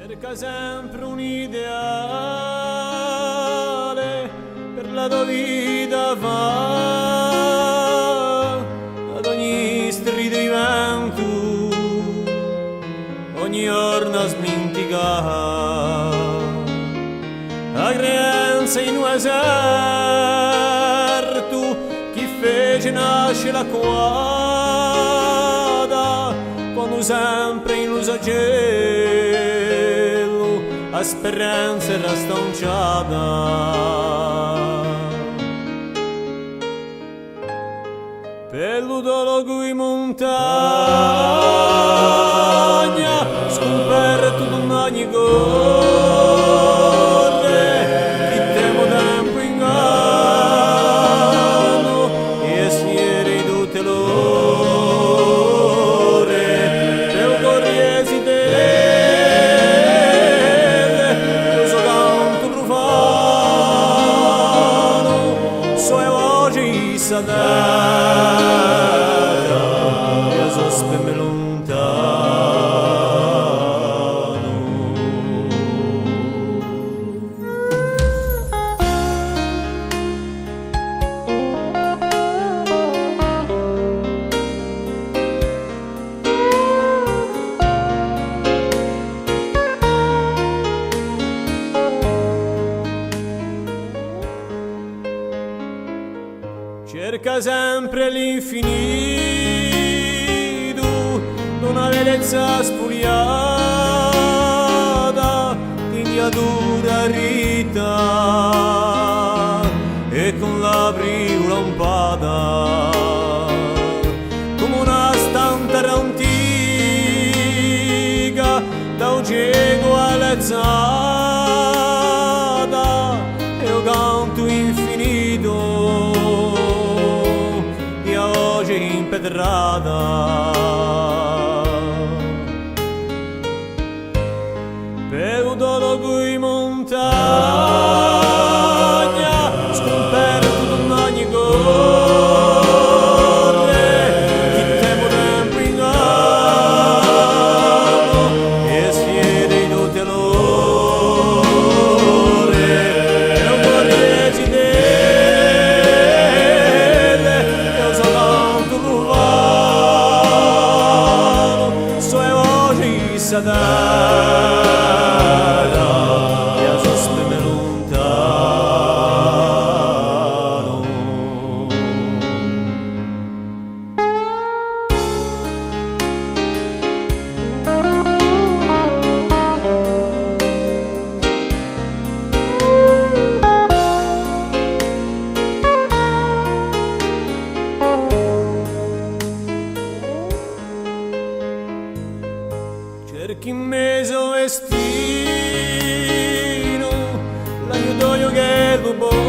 cerca sempre un ideale per la tua vita va ad ogni strido di vento, ogni giorno smintica la creanza in un eserto chi fece nascere la quadra quando sempre in un sagello la speranza era stonciata peludologo in montagna scoperto d'un ogni corre chi temo tempo inganno e siere in tutte l'ore per corriesi delle lo so canto profano so e voce sadara e so spemme lontano. Cerca sempre l'infinito d'una bellezza spugliata di miniatura rita e con la briola lampada come una stantera antica da un cieco allezzata e un canto infinito impedrata pedologo in montagna scoperto d'un ogni corre chi temo tempo inganno e siede in tutte l'ore e un corriesi sadara e a sospeme lontano. Cerchi in mezzo destino l'aiutoio che lo porta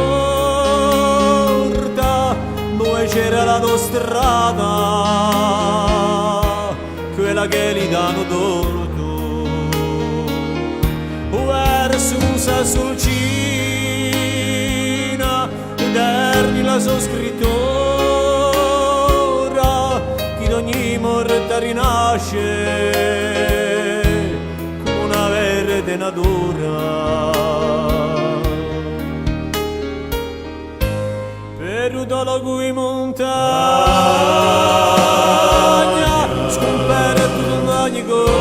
dove c'era la tua strada quella che gli danno torto verso un sassolcina eterni la sua scrittura chi d'ogni morta rinasce natura pedologo in montagna scoperto d'un ogni cosa